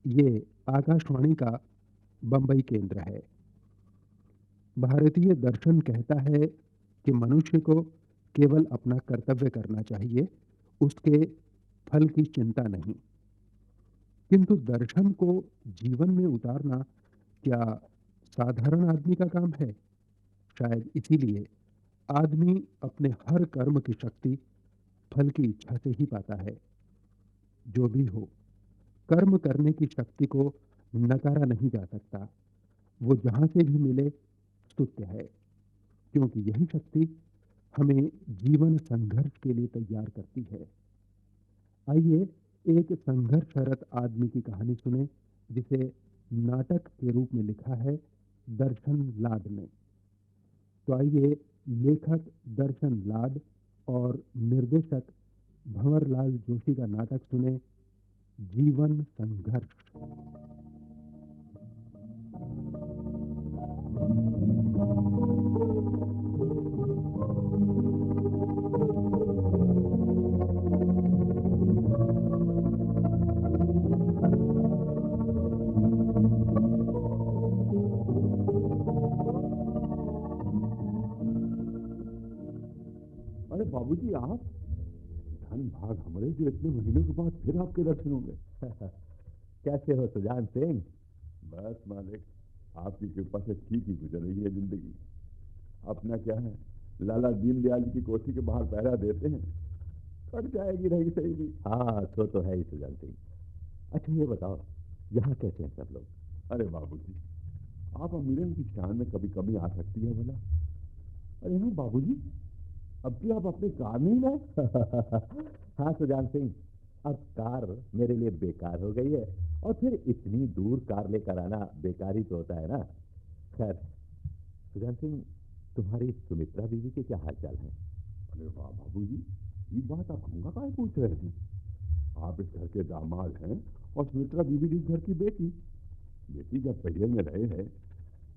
ये आकाशवाणी का बम्बई केंद्र है। भारतीय दर्शन कहता है कि मनुष्य को केवल अपना कर्तव्य करना चाहिए, उसके फल की चिंता नहीं। किंतु दर्शन को जीवन में उतारना क्या साधारण आदमी का काम है? शायद इसीलिए आदमी अपने हर कर्म की शक्ति फल की इच्छा से ही पाता है। जो भी हो, कर्म करने की शक्ति को नकारा नहीं जा सकता। वो जहाँ से भी मिले स्तुत्य है, क्योंकि यही शक्ति हमें जीवन संघर्ष के लिए तैयार करती है। आइए एक संघर्षरत आदमी की कहानी सुने, जिसे नाटक के रूप में लिखा है दर्शन लाड ने। तो आइए लेखक दर्शन लाड और निर्देशक भंवरलाल जोशी का नाटक सुने, जीवन संघर्ष। अरे बाबूजी, आप धन भाग हमारे जो इतने महीनों के बाद फिर आपके दर्शन होंगे। कैसे हो सुजान सिंह? बस मालिक, आपकी कृपा से ठीक ही गुजर रही है जिंदगी। अपना क्या है, लाला दीनदयाल जी की कोठी के बाहर पहरा देते हैं, कट जाएगी रही सही भी। हाँ, तो है ही सुजान सिंह। अच्छा ये बताओ, यहाँ कैसे हैं सब लोग? अरे बाबूजी, आप अमीरन की शान में कभी कमी आ सकती है भला। अरे हाँ बाबूजी, अब की आप अपनी कार नहीं लाए। हाँ सुजान सिंह, अब कार मेरे लिए बेकार हो गई है, और फिर इतनी दूर कार लेकर आना बेकार ही तो होता है ना। खैर सुजान सिंह, तुम्हारी सुमित्रा बीवी के क्या हाल चाल है? अरे वाह बाबूजी, ये बात आप हमका काहे पूछ रहे हैं? आप इस घर के दामाद हैं और सुमित्रा बीबी इस घर की बेटी। बेटी जब पहिए में रहे हैं,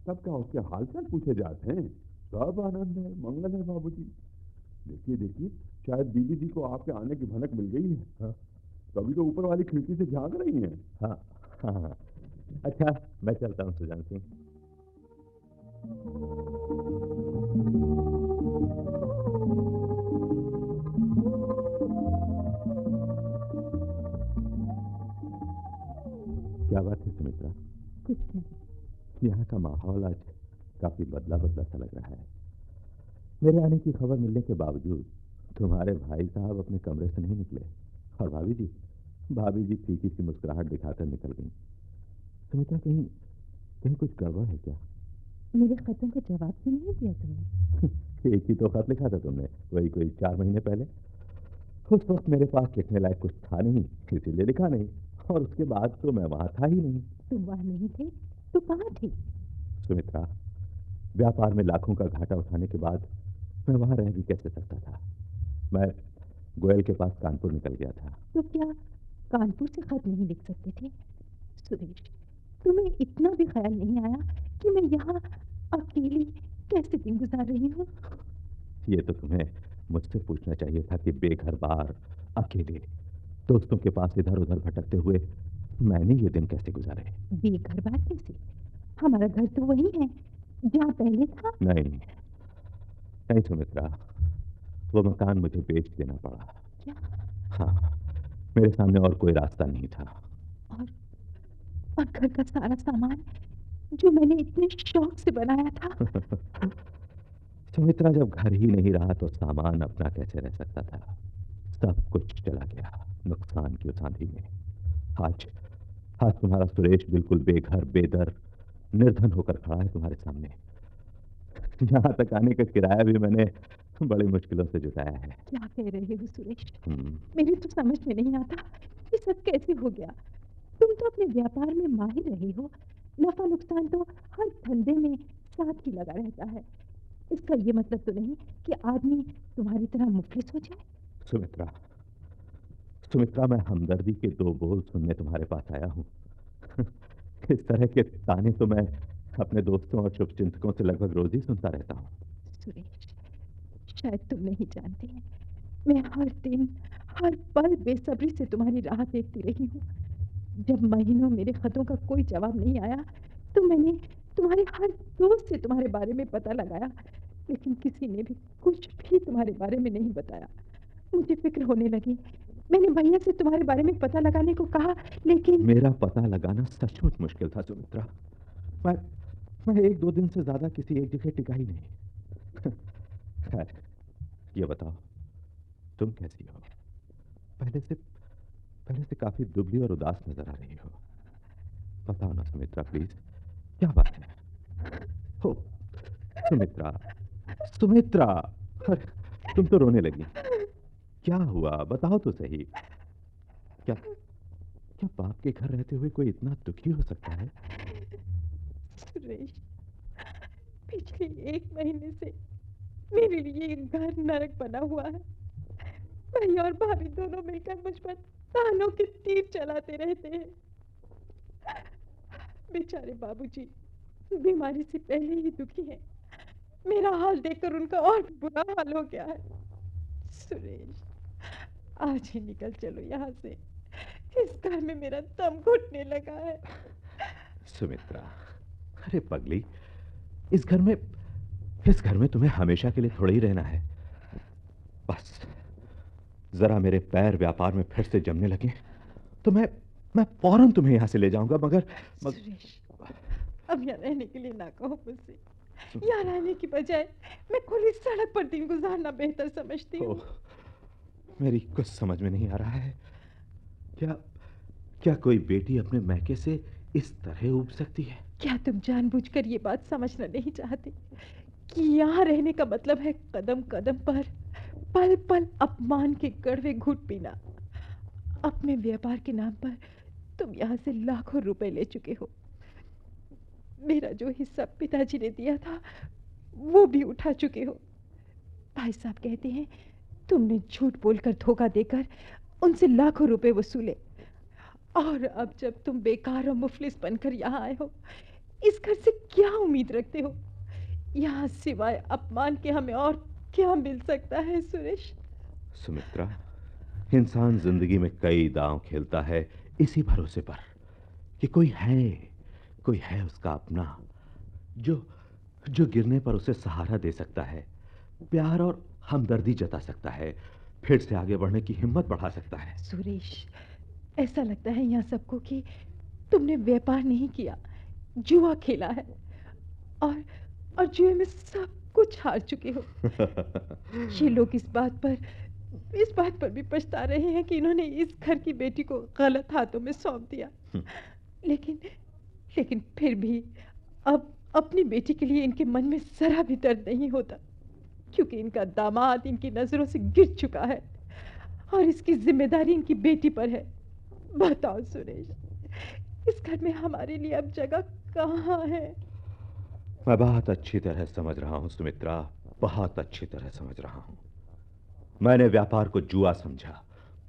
तब क्या उसके हाल चाल पूछे जाते हैं? सब आनंद है, मंगल है बाबूजी। देखिए देखिए, शायद बीबी जी को आपके आने की भनक मिल गई है। हाँ तभी तो ऊपर वाली खिड़की से झांक रही हैं। हाँ हाँ हाँ। अच्छा, मैं चलता हूँ सुजान सिंह। क्या बात है सुमित्रा? कुछ नहीं। यहाँ का माहौल आज काफी बदला बदला सा लग रहा है। मेरे आने की खबर मिलने के बावजूद तुम्हारे भाई साहब अपने कमरे से नहीं निकले, और भाभी जी फीकी सी मुस्कुराहट दिखाकर निकल गई। सुमित्रा, कहीं कहीं कुछ गड़बड़ है क्या? मेरे खतों का जवाब भी नहीं दिया तुमने। एक ही तो खत लिखा था तुमने, वही कोई 4 महीने पहले। उस वक्त मेरे पास लिखने लायक कुछ था नहीं, इसीलिए लिखा नहीं, और उसके बाद तो मैं वहां था ही नहीं। तुम वहां नहीं थे तो कहाँ थे? सुमित्रा, व्यापार में लाखों का घाटा उठाने के बाद मैं वहां रह भी कैसे सकता था? मैं गोयल के पास कानपुर निकल गया था। तो क्या कानपुर से खत नहीं लिख सकते थे? सुरेश, तुम्हें इतना भी ख्याल नहीं आया कि मैं यहाँ अकेली कैसे दिन गुजार रही हूँ? ये तो तुम्हें मुझसे पूछना चाहिए था कि बेघर बार, अकेले, दोस्तों के पास इधर उधर भटकते हुए मैंने ये दिन कैसे गुजारे। बेघर बार कैसे? हमारा घर तो वही है जहाँ पहले था। नहीं नहीं सुमित्रा, वो मकान मुझे बेच देना पड़ा। क्या? हाँ, मेरे सामने और कोई रास्ता नहीं था। और और घर का सारा सामान जो मैंने इतने शौक से बनाया था। सुमित्रा, जब घर ही नहीं रहा तो सामान अपना कैसे रह सकता था? सब कुछ चला गया नुकसान की उस आंधी में। आज आज तुम्हारा सुरेश बिल्कुल बेघर, बेदर, निर्धन होकर खड़ा है तुम्हारे सामने। यहाँ तक आने का किराया भी मैंने बड़ी मुश्किलों से जुटाया है। क्या कह रहे हो सुरेश? हम्म, मेरी तो समझ में नहीं आता ये सब कैसे हो गया। तुम तो अपने व्यापार में माहिर रहे हो, नफा नुकसान तो हर धंधे में साथ ही लगा रहता है। इसका ये मतलब तो नहीं कि आदमी तुम्हारी तरह मुफलिस हो जाए। सुमित्रा, सुमित्रा, मैं हमदर्दी के दो बोल सुनने तुम्हारे पास आया हूँ। इस तरह के ताने तो मैं अपने दोस्तों और शुभचिंतकों से लगभग रोज ही सुनता रहता हूँ। सुरेश, शायद तुम नहीं जानते हैं, मैं हर दिन हर पल बेसब्री से तुम्हारी राह देखती रही हूँ। जब महीनों मेरे खतों का कोई जवाब नहीं आया तो मैंने तुम्हारे हर दोस्त से तुम्हारे बारे में पता लगाया, लेकिन किसी ने भी कुछ भी तुम्हारे बारे में नहीं बताया। मुझे फिक्र होने लगी। मैंने भैया से तुम्हारे बारे में पता लगाने को कहा, लेकिन मेरा पता लगाना सचमुच मुश्किल था सुमित्रा। मैं मैं एक दो दिन से ज्यादा किसी एक जगह टिका ही नहीं। खैर, ये बताओ, तुम कैसी हो? पहले से काफी दुबली और उदास नजर आ रही हो। बताओ ना सुमित्रा, प्लीज, क्या बात है? हो, सुमित्रा, सुमित्रा, अरे, तुम तो रोने लगी। क्या हुआ, बताओ तो सही। क्या क्या बाप के घर रहते हुए कोई इतना दुखी हो सकता है? सुरेश, पिछले 1 महीने से मेरे लिए ये घर नरक बना हुआ है। भैया और भाभी दोनों मिलकर मुझ पर तानों के तीर चलाते रहते हैं। बेचारे बाबूजी बीमारी से पहले ही दुखी हैं। मेरा हाल देखकर उनका और बुरा हाल हो गया है। सुरेश, आज ही निकल चलो यहाँ से। इस घर में मेरा दम घुटने लगा है। सुमित्रा, अरे पगली, इस घर में इस घर में तुम्हें हमेशा के लिए थोड़ा ही रहना है। बस जरा मेरे पैर व्यापार में फिर से जमने लगे तो मैं फौरन तुम्हें यहां से ले जाऊंगा। मगर सुरेश, अब यहाँ रहने के लिए ना कहो मुझसे। यहाँ रहने की बजाय मैं खुली सड़क पर दिन गुजारना बेहतर समझती हूँ। मेरी कुछ समझ में नहीं आ रहा है। क्या क्या कोई बेटी अपने मैके से इस तरह उब सकती है? क्या तुम जानबूझकर ये बात समझना नहीं चाहते कि यहाँ रहने का मतलब है कदम कदम पर पल पल अपमान के कड़वे घूंट पीना? अपने व्यापार के नाम पर तुम यहाँ से लाखों रुपए ले चुके हो। मेरा जो हिस्सा पिताजी ने दिया था वो भी उठा चुके हो। भाई साहब कहते हैं तुमने झूठ बोलकर धोखा देकर उनसे लाखों रुपए वसूले, और अब जब तुम बेकार और मुफलिस बनकर यहाँ आए हो, इस घर से क्या उम्मीद रखते हो? यहाँ सिवाय अपमान के हमें और क्या मिल सकता है सुरेश? सुमित्रा, इंसान जिंदगी में कई दांव खेलता है इसी भरोसे पर कि कोई है उसका अपना, जो जो गिरने पर उसे सहारा दे सकता है, प्यार और हमदर्दी जता सकता है, फिर से आगे बढ़ने की हिम्मत बढ़ा सकता है। सुरेश, ऐसा लगता है यहाँ सबको कि तुमने व्यापार नहीं किया, जुआ खेला है, और और जुए में सब कुछ हार चुके हो। ये लोग इस बात पर भी पछता रहे हैं कि इन्होंने इस घर की बेटी को गलत हाथों में सौंप दिया। लेकिन लेकिन फिर भी अब अपनी बेटी के लिए इनके मन में जरा भी दर्द नहीं होता, क्योंकि इनका दामाद इनकी नजरों से गिर चुका है और इसकी जिम्मेदारी इनकी बेटी पर है। बताओ सुरेश, इस घर में हमारे लिए अब जगह कहाँ है? मैं बहुत अच्छी तरह समझ रहा हूं सुमित्रा, बहुत अच्छी तरह समझ रहा हूं। मैंने व्यापार को जुआ समझा,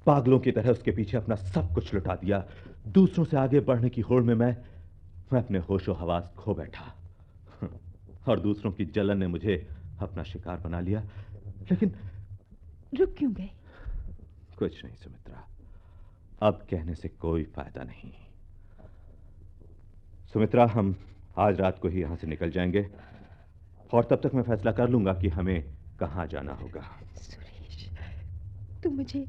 पागलों की तरह उसके पीछे अपना सब कुछ लुटा दिया। दूसरों से आगे बढ़ने की होड़ में मैं अपने होशो हवास खो बैठा, और दूसरों की जलन ने मुझे अपना शिकार बना लिया। लेकिन रुक क्यों गए? कुछ नहीं सुमित्रा, अब कहने से कोई फायदा नहीं। सुमित्रा, हम आज रात को ही यहां से निकल जाएंगे, और तब तक मैं फैसला कर लूंगा कि हमें कहां जाना होगा। सुरेश, तुम मुझे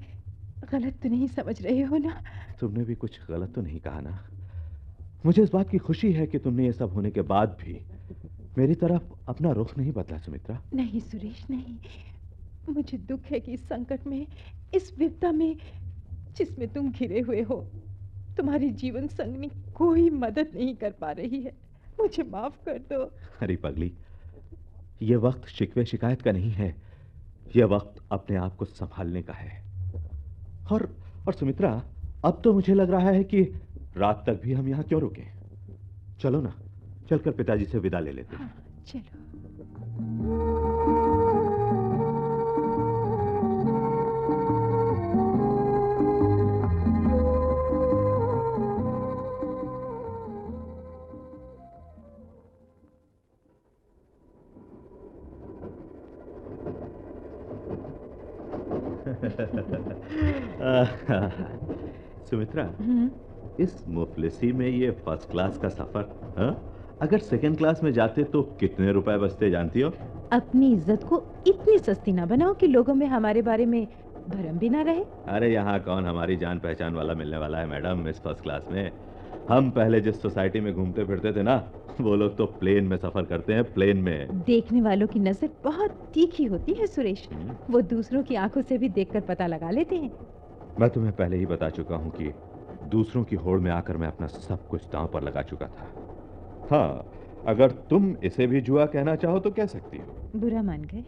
गलत तो नहीं समझ रहे हो ना? तुमने भी कुछ गलत तो नहीं कहा ना? मुझे इस बात की खुशी है कि तुमने ये सब होने के बाद भी मेरी तरफ अपना रुख नहीं बदला सुमित्रा। नहीं सुरेश, नहीं। मुझे दुख है कि इस संकट में, इस विपदा में जिसमें तुम घिरे हुए हो, तुम्हारी जीवन संगनी कोई मदद नहीं कर पा रही है। मुझे माफ कर दो। अरे पगली, ये वक्त शिकवे शिकायत का नहीं है, यह वक्त अपने आप को संभालने का है। और सुमित्रा, अब तो मुझे लग रहा है कि रात तक भी हम यहाँ क्यों रुके? चलो ना, चलकर पिताजी से विदा ले लेते हैं। हाँ, चलो। सुमित्रा, इस मुफलिसी में ये फर्स्ट क्लास का सफर, हाँ? अगर सेकंड क्लास में जाते तो कितने रुपए बचते जानती हो? अपनी इज्जत को इतनी सस्ती ना बनाओ कि लोगों में हमारे बारे में भरम भी ना रहे। अरे यहाँ कौन हमारी जान पहचान वाला मिलने वाला है मैडम इस फर्स्ट क्लास में। हम पहले जिस सोसाइटी में घूमते फिरते थे ना, वो लोग तो प्लेन में सफर करते हैं, प्लेन में। देखने वालों की नजर बहुत तीखी होती है सुरेश, वो दूसरों की आंखों से भी देखकर पता लगा लेते हैं। मैं तुम्हें पहले ही बता चुका हूँ कि दूसरों की होड़ में आकर मैं अपना सब कुछ दांव पर लगा चुका था। हाँ, अगर तुम इसे भी जुआ कहना चाहो तो कह सकती हो। बुरा मान गए?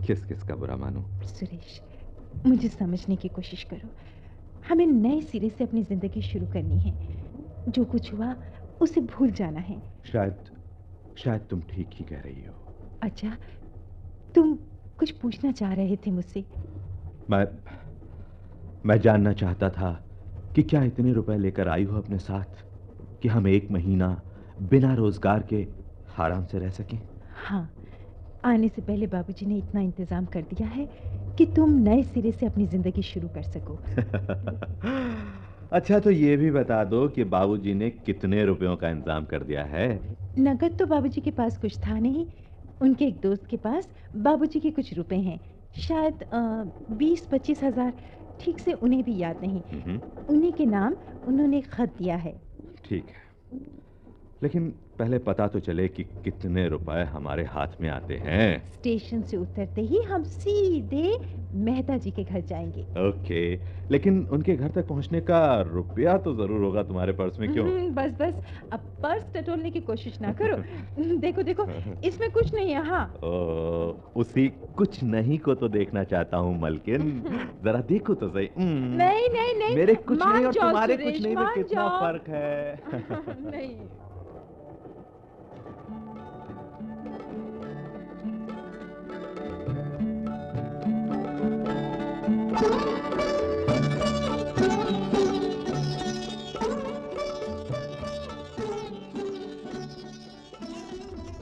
किस किस का बुरा मानूं? सुरेश, मुझे समझने की कोशिश करो। हमें नए सिरे से अपनी जिंदगी शुरू करनी है। जो कुछ हुआ उसे भूल जाना है। शायद तुम ठीक ही कह रही हो। अच्छा, तुम कुछ पूछना चाह रहे थे मुझसे? मैं जानना चाहता था कि क्या इतने रुपए लेकर आई हो अपने साथ कि हम 1 महीना बिना रोजगार के आराम से रह सकें? हाँ, आने से पहले बाबूजी ने इतना इंतजाम कर दिया है कि तुम नए सिरे से अपनी जिंदगी शुरू कर सको। अच्छा, तो ये भी बता दो कि बाबूजी ने कितने रुपयों का इंतजाम कर दिया है? नगद तो बाबूजी के पास कुछ था नहीं। उनके एक दोस्त के पास बाबूजी के कुछ रुपए हैं, शायद 20-25 हजार, ठीक से उन्हें भी याद नहीं। उन्हीं के नाम उन्होंने खत दिया है। ठीक है, लेकिन पहले पता तो चले कि कितने रुपए हमारे हाथ में आते हैं। स्टेशन से उतरते ही हम सीधे मेहता जी के घर जाएंगे। ओके, लेकिन उनके घर तक पहुंचने का रुपया तो जरूर होगा तुम्हारे पर्स में, क्यों? बस अब पर्स टटोलने की कोशिश ना करो। देखो देखो, इसमें कुछ नहीं है। हाँ, उसी कुछ नहीं को तो देखना चाहता हूँ मलकिन। जरा देखो तो सही। नहीं, मेरे कुछ नहीं और तुम्हारे सुरेश, कुछ नहीं में कितना जाओ। फर्क है। नहीं।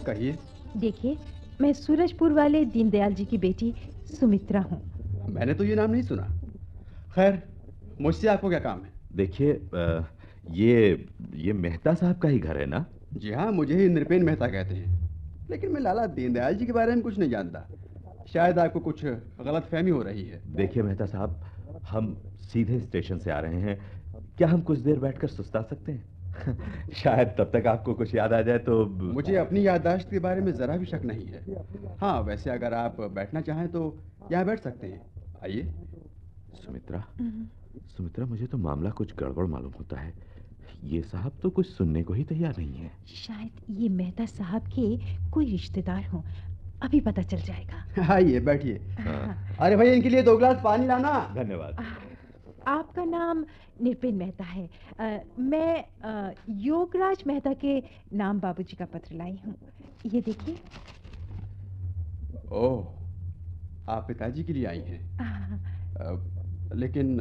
कहिए। देखिए, मैं सूरजपुर वाले दीनदयाल जी की बेटी सुमित्रा हूँ। मैंने तो ये नाम नहीं सुना। खैर, मुझसे आपको क्या काम है? देखिए, ये मेहता साहब का ही घर है ना? जी हाँ, मुझे ही नृपेन मेहता कहते हैं, लेकिन मैं लाला दीनदयाल जी के बारे में कुछ नहीं जानता। शायद आपको कुछ गलतफहमी हो रही है। देखिए मेहता साहब, हम सीधे स्टेशन से आ रहे हैं। क्या हम कुछ देर बैठकर सुस्ता सकते हैं? शायद तब तक आपको कुछ याद आ जाए तो। मुझे अपनी याददाश्त के बारे में जरा भी शक नहीं है। हाँ, वैसे अगर आप बैठना चाहें तो यहाँ बैठ सकते हैं। आइए। सुमित्रा, मुझे तो मामला कुछ गड़बड़ मालूम होता है। ये साहब तो कुछ सुनने को ही तैयार नहीं है। शायद ये मेहता साहब के कोई रिश्तेदार हों, अभी पता चल जाएगा। आइए, बैठिए। अरे भाई, इनके लिए 2 गिलास पानी लाना। धन्यवाद। आपका नाम नृपेन मेहता है। मैं योगराज मेहता के नाम बाबूजी का पत्र लाई हूँ। ये देखिए। ओह, आप पिताजी के लिए आई हैं। लेकिन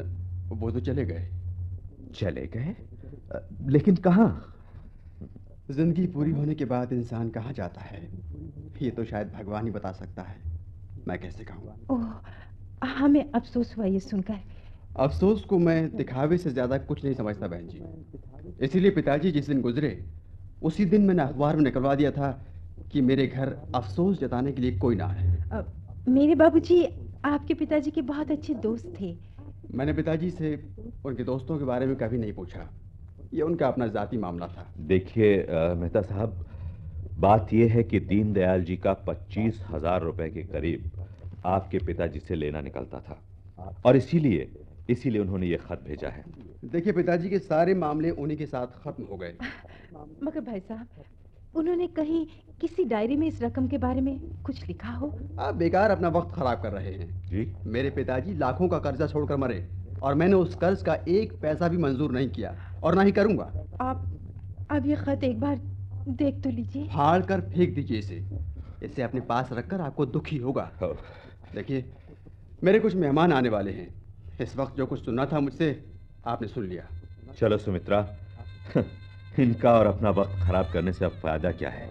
वो तो चले गए। चले गए? लेकिन कहाँ? जिंदगी पूरी होने के बाद इंसान कहाँ जाता है, ये तो शायद भगवान ही बता सकता है। मैं कैसे कहूँ। ओह, हमें अफसोस हुआ ये सुनकर। अफसोस को मैं दिखावे से ज्यादा कुछ नहीं समझता बहन जी। इसीलिए पिताजी जिस दिन गुजरे, उसी दिन मैंने अखबार में निकलवा दिया था कि मेरे घर अफसोस जताने के लिए कोई ना है। मेरे बाबूजी आपके पिताजी के बहुत अच्छे दोस्त थे। मैंने पिताजी से उनके दोस्तों के बारे में कभी नहीं पूछा। ये उनका अपना जाती मामला था। देखिए मेहता साहब, बात यह है कि दीनदयाल जी का 25,000 रुपए के करीब आपके पिताजी से लेना निकलता था, और इसीलिए उन्होंने ये खत भेजा है। देखिए, पिताजी के सारे मामले उन्हीं के साथ खत्म हो गए। मगर भाई साहब, उन्होंने कहीं किसी डायरी में इस रकम के बारे में कुछ लिखा हो? आप बेकार अपना वक्त खराब कर रहे हैं जी। मेरे पिताजी लाखों का कर्जा छोड़कर मरे, और मैंने उस कर्ज का 1 पैसा भी मंजूर नहीं किया, और ना ही करूंगा। आप ये खत एक बार देख तो लीजिए। फाड़ कर फेंक दीजिए इसे अपने पास रखकर आपको दुखी होगा। देखिए, मेरे कुछ मेहमान आने वाले हैं। इस वक्त जो कुछ सुनना था मुझसे, आपने सुन लिया। चलो सुमित्रा, इनका और अपना वक्त खराब करने से अब फायदा क्या है।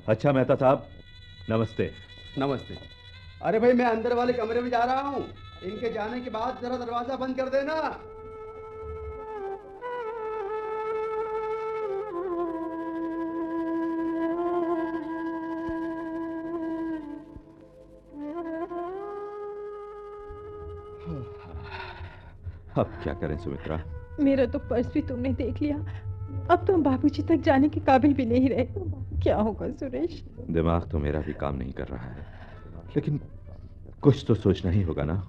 अच्छा मेहता साहब, नमस्ते। नमस्ते। अरे भाई, मैं अंदर वाले कमरे में जा रहा हूँ। इनके जाने के बाद जरा दरवाजा बंद कर देना। अब क्या करें सुमित्रा? मेरा तो पर्स भी तुमने देख लिया, अब तो हम बाबूजी तक जाने के काबिल भी नहीं रहे। क्या होगा सुरेश? दिमाग तो मेरा भी काम नहीं कर रहा है, लेकिन कुछ तो सोचना ही होगा ना।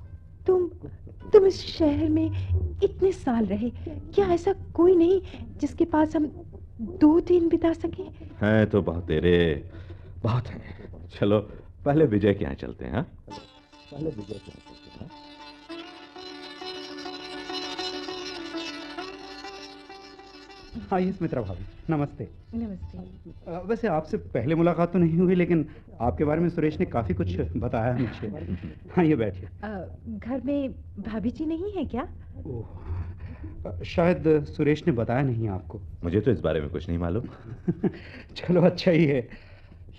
तुम इस शहर में इतने साल रहे, क्या ऐसा कोई नहीं जिसके पास हम 2 दिन बिता सके? हैं तो बहुत तेरे, बहुत हैं। चलो पहले विजय के यहाँ चलते हैं। हाँ, पहले विजय के यहाँ चलते हैं। आइए सुमित्रा भाभी, नमस्ते। नमस्ते। वैसे आपसे पहले मुलाकात तो नहीं हुई, लेकिन आपके बारे में सुरेश ने काफी कुछ बताया मुझे। हाँ, ये बैठिए। घर में भाभी जी नहीं है क्या? ओह, शायद सुरेश ने बताया नहीं आपको। मुझे तो इस बारे में कुछ नहीं मालूम। चलो अच्छा ही है,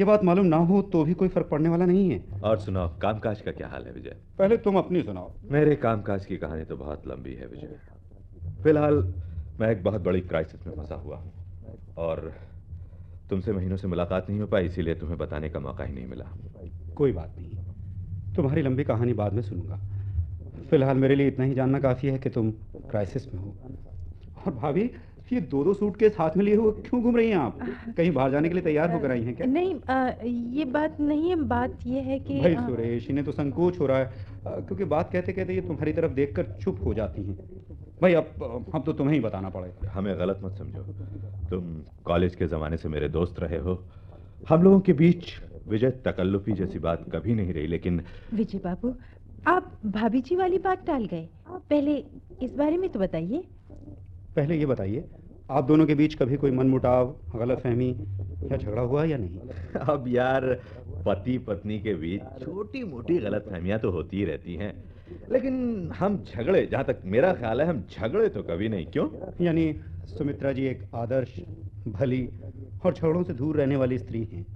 ये बात मालूम ना हो तो भी कोई फर्क पड़ने वाला नहीं है। और सुनाओ, कामकाज का क्या हाल है विजय? पहले तुम अपनी सुनाओ। मेरे कामकाज की कहानी तो बहुत लंबी है विजय। फिलहाल मैं एक बहुत बड़ी क्राइसिस में फंसा हुआ हूँ और तुमसे महीनों से मुलाकात नहीं हो पाई, इसीलिए तुम्हें बताने का मौका ही नहीं मिला। कोई बात नहीं, तुम्हारी लंबी कहानी बाद में सुनूंगा। फिलहाल मेरे लिए इतना ही जानना काफी है कि तुम क्राइसिस में हो। और भाभी, ये 2-2 सूटकेस हाथ में लिए हुए क्यों घूम रही हैं आप? कहीं बाहर जाने के लिए तैयार होकर आई हैं क्या? नहीं, ये बात नहीं है। बात ये है कि भाई सुरेश, इन्हें तो संकोच हो रहा है, क्योंकि बात कहते कहते ये तुम्हारी तरफ देखकर चुप हो जाती हैं। भाई अब तो तुम्हें ही बताना पड़ेगा। हमें गलत मत समझो, तुम कॉलेज के ज़माने से मेरे दोस्त रहे हो। हम लोगों के बीच विजय तकल्लुफी जैसी बात कभी नहीं रही, लेकिन विजय बाबू, आप भाभी जी वाली बात टाल गए। पहले इस बारे में तो बताइए। पहले ये बताइए, आप दोनों के बीच कभी कोई मनमुटाव, गलतफहमी या झगड़ा हुआ या नहीं? अब यार, पति पत्नी के बीच छोटी मोटी गलतफहमियां तो होती ही रहती हैं, लेकिन हम झगड़े, जहां तक मेरा ख्याल है, हम झगड़े तो कभी नहीं। क्यों? यानी सुमित्रा जी एक आदर्श, भली और झगड़ों से दूर रहने वाली स्त्री हैं।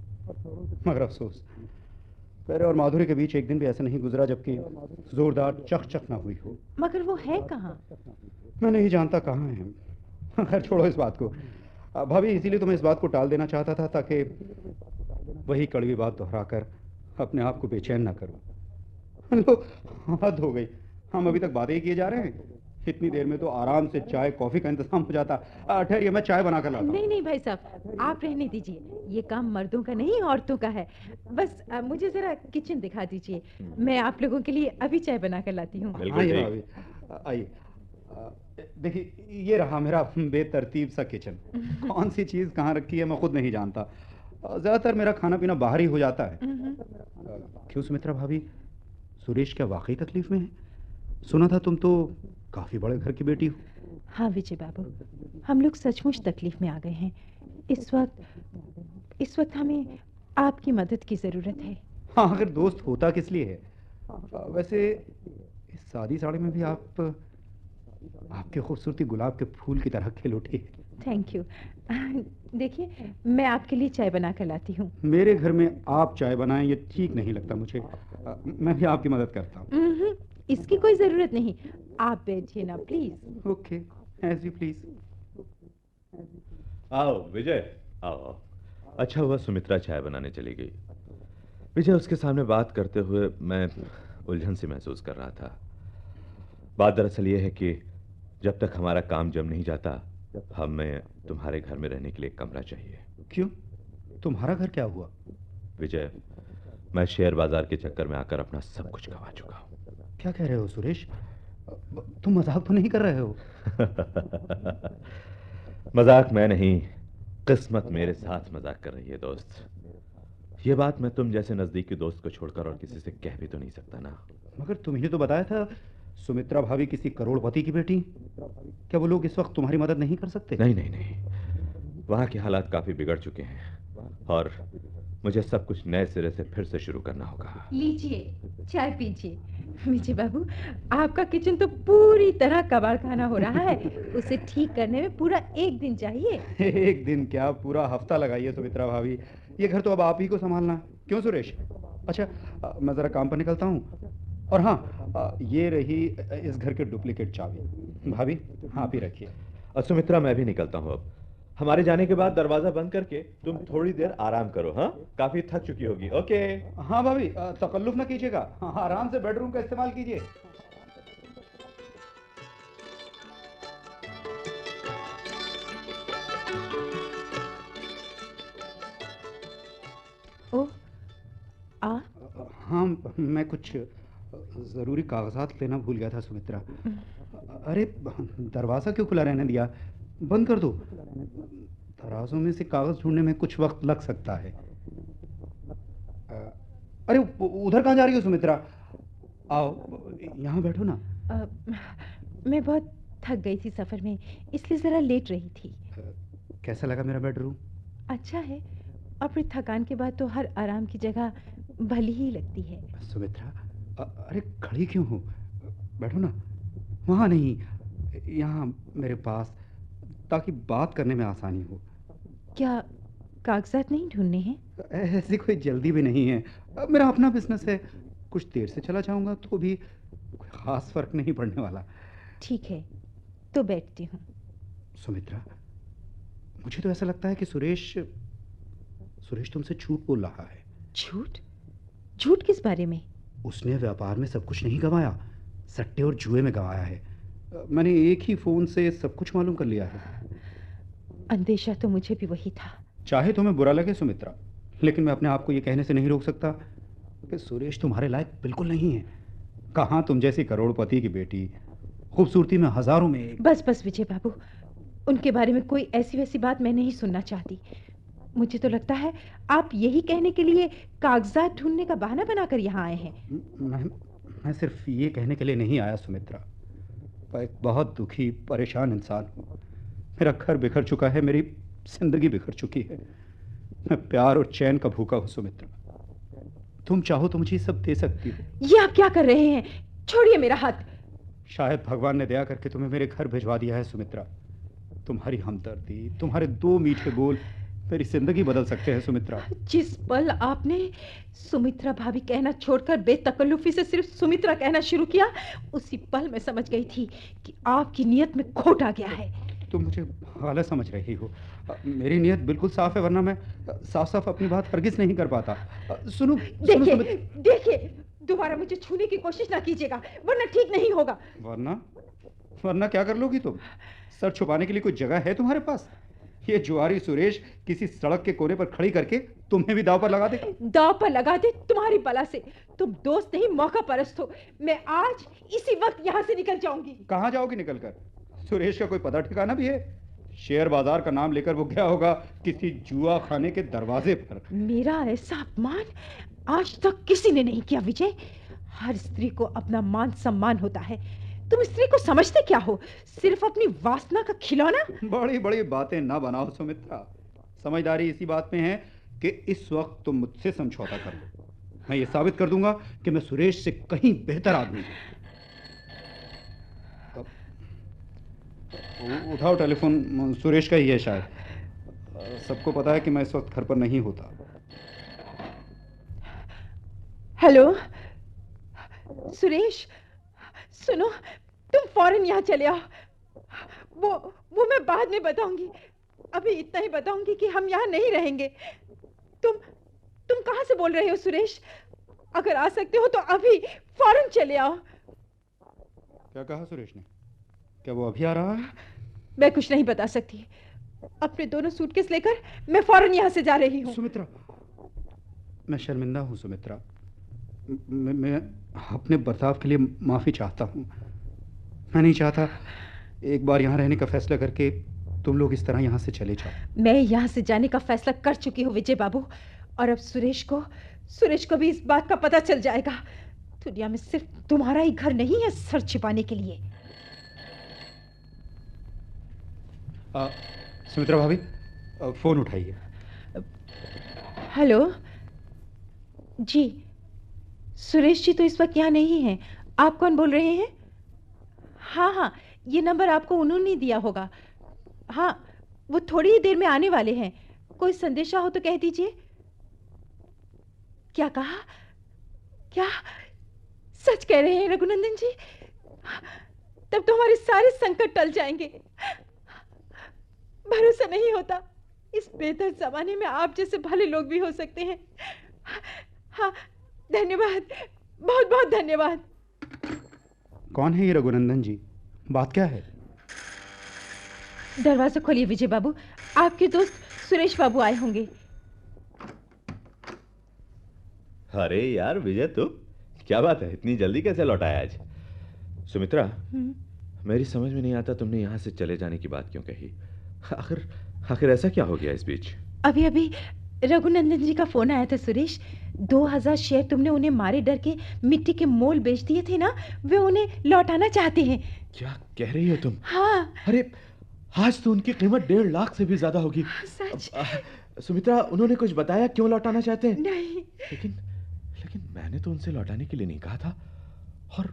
मगर अफसोस, मेरे और माधुरी के बीच एक दिन भी ऐसा नहीं गुजरा जबकि जोरदार चकचक ना हुई हो। मगर वो है कहाँ? मैं नहीं जानता कहाँ है। खैर छोड़ो इस बात को। भाभी, इसीलिए तो मैं इस बात को टाल देना चाहता था, ताकि वही कड़वी बात दोहराकर अपने आप को बेचैन ना करूं। लो, हद हो गई, हम अभी तक बातें ही किए जा रहे हैं। इतनी देर में तो आराम से चाय कॉफी का इंतजाम हो जाता। ठहरिए, मैं चाय बना कर लाता हूं। नहीं भाई साहब, आप रहने दीजिए। ये काम मर्दों का नहीं, औरतों का है। बस मुझे जरा किचन दिखा दीजिए, मैं आप लोगों के लिए अभी चाय बना कर लाती हूँ। आइए, देखिए, ये रहा मेरा बेतरतीब सा किचन। कौन सी चीज कहाँ रखी है मैं खुद नहीं जानता। ज्यादातर मेरा खाना पीना बाहर ही हो जाता है। क्यों सुमित्रा भाभी, सुरेश क्या वाकई तकलीफ में है? सुना था तुम तो काफी बड़े घर की बेटी हो। हाँ विजय बाबू, हम लोग सचमुच तकलीफ में आ गए हैं। इस वक्त हमें आपकी मदद की जरूरत है। हाँ, अगर दोस्त होता किस लिए है? वैसे इस सादी साड़ी में भी आपकी खूबसूरती गुलाब के फूल की तरह खिल उठी है। Thank you. देखिए, मैं आपके लिए चाय बना कर लाती हूँ। मेरे घर में आप चाय बनाएं ये ठीक नहीं लगता मुझे। मैं भी आपकी मदद करता हूँ। इसकी कोई जरूरत नहीं, आप बैठिए ना please. Okay, as you please. आओ विजय, आओ। अच्छा हुआ सुमित्रा चाय बनाने चली गई। विजय, उसके सामने बात करते हुए मैं उलझन सी महसूस कर रहा था। बात दरअसल ये है कि जब तक हमारा काम जम नहीं जाता, हमें तुम्हारे घर में रहने के लिए एक कमरा चाहिए। क्यों? तुम्हारा घर क्या हुआ? विजय, मैं शेयर बाजार के चक्कर में आकर अपना सब कुछ गंवा चुका हूं। क्या कह रहे हो सुरेश? तुम मजाक तो नहीं कर रहे हो? मजाक मैं नहीं, किस्मत मेरे साथ मजाक कर रही है दोस्त। ये बात मैं तुम जैसे नजदीकी दोस्त को छोड़कर और किसी से कह भी तो नहीं सकता ना। मगर तुम्हें तो बताया था सुमित्रा भाभी किसी करोड़पति की बेटी। क्या वो लोग इस वक्त तुम्हारी मदद नहीं कर सकते? नहीं, वहां के हालात काफी बिगड़ चुके हैं और मुझे सब कुछ नए सिरे से फिर से शुरू करना होगा। लीजिए, चाय पीजिए। विजय बाबू, आपका किचन तो पूरी तरह कबाड़खाना हो रहा है। उसे ठीक करने में पूरा 1 दिन चाहिए। 1 दिन क्या, पूरा हफ्ता लगाइए सुमित्रा भाभी। ये घर तो अब आप ही को संभालना है। क्यों सुरेश? अच्छा, मैं जरा काम पर निकलता हूँ। और हाँ, ये रही इस घर के डुप्लीकेट चाबी। भाभी, आप ही रखिए। सुमित्रा, मैं भी निकलता हूँ अब। हमारे जाने के बाद दरवाजा बंद करके तुम थोड़ी देर आराम करो। हाँ, काफी थक चुकी होगी। ओके। हाँ भाभी, तकल्लुफ ना कीजिएगा। हाँ, आराम से बेडरूम का इस्तेमाल कीजिए। हाँ, मैं कुछ ज़रूरी कागजात लेना भूल गया था सुमित्रा। अरे दरवाज़ा क्यों खुला रहने दिया? बंद कर दो। तराजू में से कागज़ ढूंढने में कुछ वक्त लग सकता है। अरे उधर कहाँ जा रही हो सुमित्रा? आओ यहाँ बैठो ना। मैं बहुत थक गई थी सफ़र में, इसलिए ज़रा लेट रही थी। कैसा लगा मेरा बेडरूम? अच्छा है, और फिर थकान के बाद तो हर आराम की जगह भली ही लगती है। सुमित्रा, अरे खड़ी क्यों हो? बैठो ना। वहाँ नहीं, यहाँ मेरे पास, ताकि बात करने में आसानी हो। क्या कागजात नहीं ढूंढने हैं? ऐसी कोई जल्दी भी नहीं है। मेरा अपना बिजनेस है, कुछ देर से चला जाऊंगा तो भी कोई खास फर्क नहीं पड़ने वाला। ठीक है, तो बैठती हूँ। सुमित्रा, मुझे तो ऐसा लगता है कि सुरेश तुमसे झूठ बोल रहा है। झूठ? झूठ किस बारे में? उसने व्यापार में सब कुछ नहीं गंवाया, सट्टे और जुए में गंवाया है। मैंने एक ही फोन से सब कुछ मालूम कर लिया है। अंदेशा तो मुझे भी वही था। चाहे तुम्हें बुरा लगे सुमित्रा, लेकिन मैं अपने आप को ये कहने से नहीं रोक सकता कि सुरेश तुम्हारे लायक बिल्कुल नहीं है। कहाँ तुम जैसी करोड़पति की बेटी, खूबसूरती में हजारों में एक। बस बस विजय बाबू, उनके बारे में कोई ऐसी वैसी बात मैं नहीं सुनना चाहती। मुझे तो लगता है आप यही कहने के लिए कागजात ढूंढने का बहाना बनाकर यहाँ आए हैं। मैं सिर्फ ये कहने के लिए नहीं आया सुमित्रा। मैं एक बहुत दुखी परेशान इंसान हूँ। मेरा घर बिखर चुका है, मेरी जिंदगी बिखर चुकी है। मैं प्यार और चैन का भूखा हूँ सुमित्रा। तुम चाहो तो मुझे सब दे सकती हो। ये आप क्या कर रहे हैं? छोड़िए मेरा हाथ। शायद भगवान ने दया करके तुम्हें मेरे घर भिजवा दिया है सुमित्रा। तुम्हारी हमदर्दी, तुम्हारे दो मीठे बोल मेरी जिंदगी बदल सकते हैं सुमित्रा। जिस पल आपने सुमित्रा भाभी कहना छोड़कर बेतकल्लुफी से सिर्फ सुमित्रा कहना शुरू किया, उसी पल मैं समझ गई थी कि आपकी नियत में खोट आ गया है। तुम मुझे गलत समझ रही हो। मेरी नियत बिल्कुल साफ है, वरना मैं साफ साफ अपनी बात हरगिज नहीं कर पाता। सुनो देखिए, दोबारा मुझे छूने की कोशिश ना कीजिएगा, वरना ठीक नहीं होगा। वरना क्या कर लोगी तुम? सर छुपाने के लिए कोई जगह है तुम्हारे पास? ये जुआरी सुरेश किसी सड़क के कोने पर खड़ी करके तुम्हें भी दाव पर लगा दे। दाव पर लगा दे तुम्हारी बला से। तुम दोस्त नहीं, मौका परस्त हो। मैं आज इसी वक्त यहाँ से निकल जाऊंगी। कहाँ जाओगी निकलकर? सुरेश का कोई पता ठिकाना भी है? शेयर बाजार का नाम लेकर वो गया होगा किसी जुआ खाने के दरवाजे पर। मेरा ऐसा अपमान आज तक किसी ने नहीं किया विजय। हर स्त्री को अपना मान सम्मान होता है। तुम स्त्री को समझते क्या हो? सिर्फ अपनी वासना का खिलौना। बड़ी बड़ी बातें ना बनाओ सुमित्रा। समझदारी इसी बात में है कि इस वक्त तुम मुझसे समझौता कर लो। मैं ये साबित कर दूंगा कि मैं सुरेश से कहीं बेहतर आदमी हूं। उठाओ टेलीफोन, सुरेश का ही है शायद। सबको पता है कि मैं इस वक्त घर पर नहीं होता। हेलो सुरेश, सुनो, तुम फौरन यहाँ चले आओ। वो मैं बाद में बताऊंगी। अभी इतना ही बताऊंगी कि हम यहाँ नहीं रहेंगे। तुम कहाँ से बोल रहे हो सुरेश? अगर आ सकते हो तो अभी फौरन चले आओ। क्या कहा सुरेश ने? क्या वो अभी आ रहा है? मैं कुछ नहीं बता सकती। अपने दोनों सूटकेस लेकर मैं फौरन यहाँ से जा रही हूँ। सुमित्रा, मैं शर्मिंदा हूँ सुमित्रा। मैं अपने बर्ताव के लिए माफ़ी चाहता हूँ। मैं नहीं चाहता एक बार यहाँ रहने का फैसला करके तुम लोग इस तरह यहाँ से चले जाओ। मैं यहाँ से जाने का फैसला कर चुकी हूँ विजय बाबू, और अब सुरेश को भी इस बात का पता चल जाएगा। दुनिया में सिर्फ तुम्हारा ही घर नहीं है सर छिपाने के लिए। सुमित्रा भाभी, फोन उठाइए। हेलो जी, सुरेश जी तो इस वक्त यहाँ नहीं हैं। आप कौन बोल रहे हैं? हाँ, ये नंबर आपको उन्होंने दिया होगा। हाँ, वो थोड़ी ही देर में आने वाले हैं। कोई संदेशा हो तो कह दीजिए। क्या कहा? क्या सच कह रहे हैं रघुनंदन जी? तब तो हमारे सारे संकट टल जाएंगे। भरोसा नहीं होता, इस बेहतर जमाने में आप जैसे भले लोग भी हो सकते हैं। हाँ, धन्यवाद, बहुत बहुत धन्यवाद। कौन है ये रघुनंदन जी? बात क्या है? दरवाजा खोलिए विजय बाबू, आपके दोस्त सुरेश बाबू आए होंगे। अरे यार विजय, तू क्या बात है, इतनी जल्दी कैसे लौट आया आज? सुमित्रा, मेरी समझ में नहीं आता तुमने यहाँ से चले जाने की बात क्यों कही। आखिर आखिर ऐसा क्या हो गया इस बीच? अभी अभी रघुनंदन जी का फोन आया था सुरेश। 2000 शेयर तुमने उन्हें मारे डर के मिट्टी के मोल बेच दिए थे ना, वे उन्हें लौटाना चाहते हैं। क्या कह रही हो तुम? हाँ। अरे आज तो उनकी कीमत 1.5 लाख से भी ज्यादा होगी। सच? सुमित्रा, उन्होंने कुछ बताया क्यों लौटाना चाहते हैं? नहीं। लेकिन लेकिन मैंने तो उनसे लौटाने के लिए नहीं कहा था। और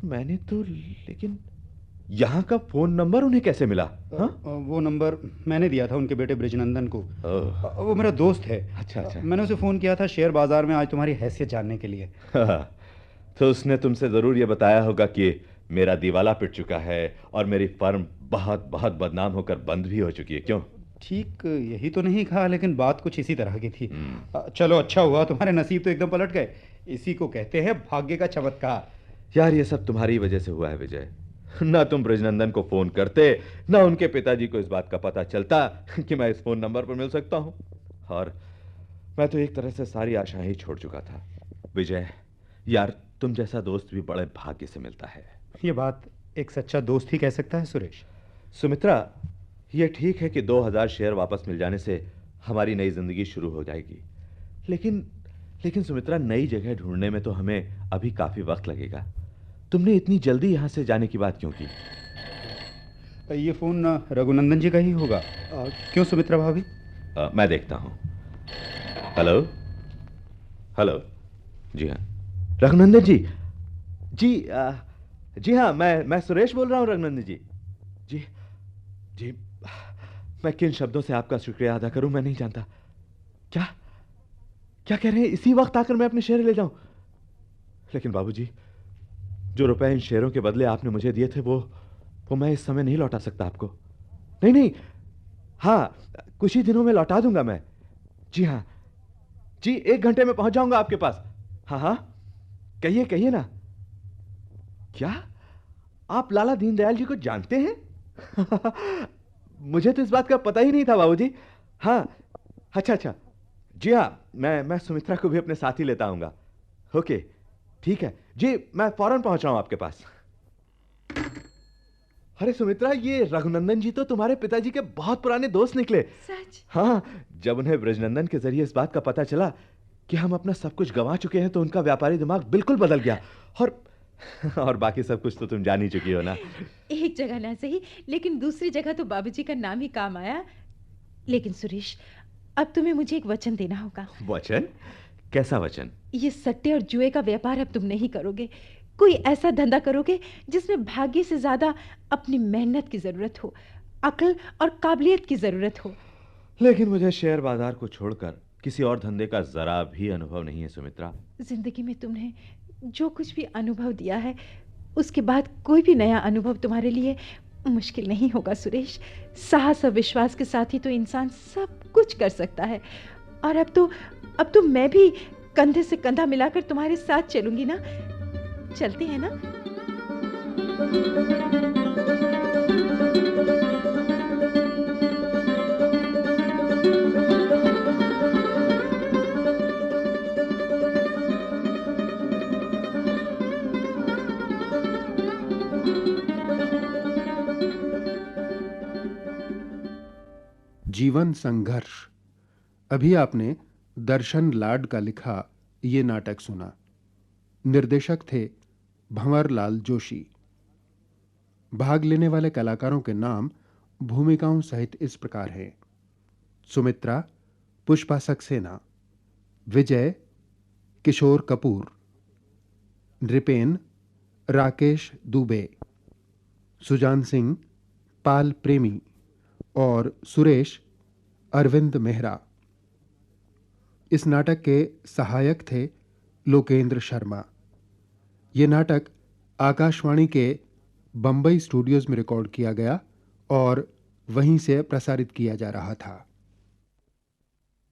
मैंने तो, लेकिन यहाँ का फोन नंबर उन्हें कैसे मिला? हाँ? वो नंबर मैंने दिया था उनके बेटे ब्रिजनंदन को। वो मेरा दोस्त है। अच्छा अच्छा। मैंने उसे फोन किया था शेयर बाजार में आज तुम्हारी हैसियत जानने के लिए। तो उसने तुमसे जरूर ये बताया होगा कि मेरा दिवाला पिट चुका है और मेरी फर्म बहुत बहुत बदनाम होकर बंद भी हो चुकी है, क्यों? ठीक यही तो नहीं कहा, लेकिन बात कुछ इसी तरह की थी। चलो अच्छा हुआ, तुम्हारे नसीब तो एकदम पलट गए। इसी को कहते हैं भाग्य का चमत्कार। यार ये सब तुम्हारी वजह से हुआ है विजय। ना तुम ब्रजनंदन को फोन करते, ना उनके पिताजी को इस बात का पता चलता कि मैं इस फोन नंबर पर मिल सकता हूं। और मैं तो एक तरह से सारी आशाएं ही छोड़ चुका था। विजय यार, तुम जैसा दोस्त भी बड़े भाग्य से मिलता है। ये बात एक सच्चा दोस्त ही कह सकता है सुरेश। सुमित्रा, ये ठीक है कि 2000 शेयर वापस मिल जाने से हमारी नई जिंदगी शुरू हो जाएगी, लेकिन सुमित्रा, नई जगह ढूंढने में तो हमें अभी काफी वक्त लगेगा। तुमने इतनी जल्दी यहां से जाने की बात क्यों की? ये फोन रघुनंदन जी का ही होगा। क्यों सुमित्रा भाभी? मैं देखता हूं। Hello hello. जी हाँ रघुनंदन जी। जी हाँ, मैं सुरेश बोल रहा हूं रघुनंदन जी। जी मैं किन शब्दों से आपका शुक्रिया अदा करूं, मैं नहीं जानता। क्या कह रहे हैं? इसी वक्त आकर मैं अपने शेयर ले जाऊं? लेकिन बाबूजी, जो रुपए इन शेयरों के बदले आपने मुझे दिए थे वो मैं इस समय नहीं लौटा सकता आपको। नहीं, हाँ, कुछ ही दिनों में लौटा दूंगा मैं। जी हाँ जी, 1 घंटे में पहुंच जाऊंगा आपके पास। हाँ, कहिए ना। क्या आप लाला दीनदयाल जी को जानते हैं? मुझे तो इस बात का पता ही नहीं था बाबूजी। हाँ, अच्छा। जी हाँ, मैं सुमित्रा को भी अपने साथ ही लेता आऊंगा। ओके, ठीक है जी, मैं फौरन पहुंच रहा हूं आपके पास। अरे सुमित्रा, ये रघुनंदन जी तो तुम्हारे पिताजी के बहुत पुराने दोस्त निकले। सच? हाँ, जब उन्हें ब्रजनंदन के जरिए इस बात का पता चला कि हम अपना सब कुछ गंवा चुके हैं तो उनका व्यापारी दिमाग बिल्कुल बदल गया। और बाकी सब कुछ तो तुम जान ही चुकी हो ना। एक जगह ना सही, लेकिन दूसरी जगह तो बाबूजी का नाम ही काम आया। लेकिन सुरेश, अब तुम्हें मुझे एक वचन देना होगा। वचन? कैसा वचन? ये सट्टे और जुए का व्यापार अब तुम नहीं करोगे। कोई ऐसा धंधा करोगे जिसमें भाग्य से ज्यादा अपनी मेहनत की जरूरत हो, अक्ल और काबिलियत की जरूरत हो। लेकिन मुझे शेयर बाजार को छोड़कर किसी और धंधे का जरा भी अनुभव नहीं है सुमित्रा। जिंदगी में तुमने जो कुछ भी अनुभव दिया है, उसके बाद कोई भी नया अनुभव तुम्हारे लिए मुश्किल नहीं होगा सुरेश। साहस और विश्वास के साथ ही तो इंसान सब कुछ कर सकता है। और अब तो मैं भी कंधे से कंधा मिलाकर तुम्हारे साथ चलूंगी ना। चलते हैं ना? जीवन संघर्ष। अभी आपने दर्शन लाड का लिखा ये नाटक सुना। निर्देशक थे भंवरलाल जोशी। भाग लेने वाले कलाकारों के नाम भूमिकाओं सहित इस प्रकार हैं: सुमित्रा पुष्पा सक्सेना, विजय किशोर कपूर, नृपेन राकेश दुबे, सुजान सिंह पाल प्रेमी और सुरेश अरविंद मेहरा। इस नाटक के सहायक थे लोकेंद्र शर्मा। यह नाटक आकाशवाणी के बंबई स्टूडियोज में रिकॉर्ड किया गया और वहीं से प्रसारित किया जा रहा था।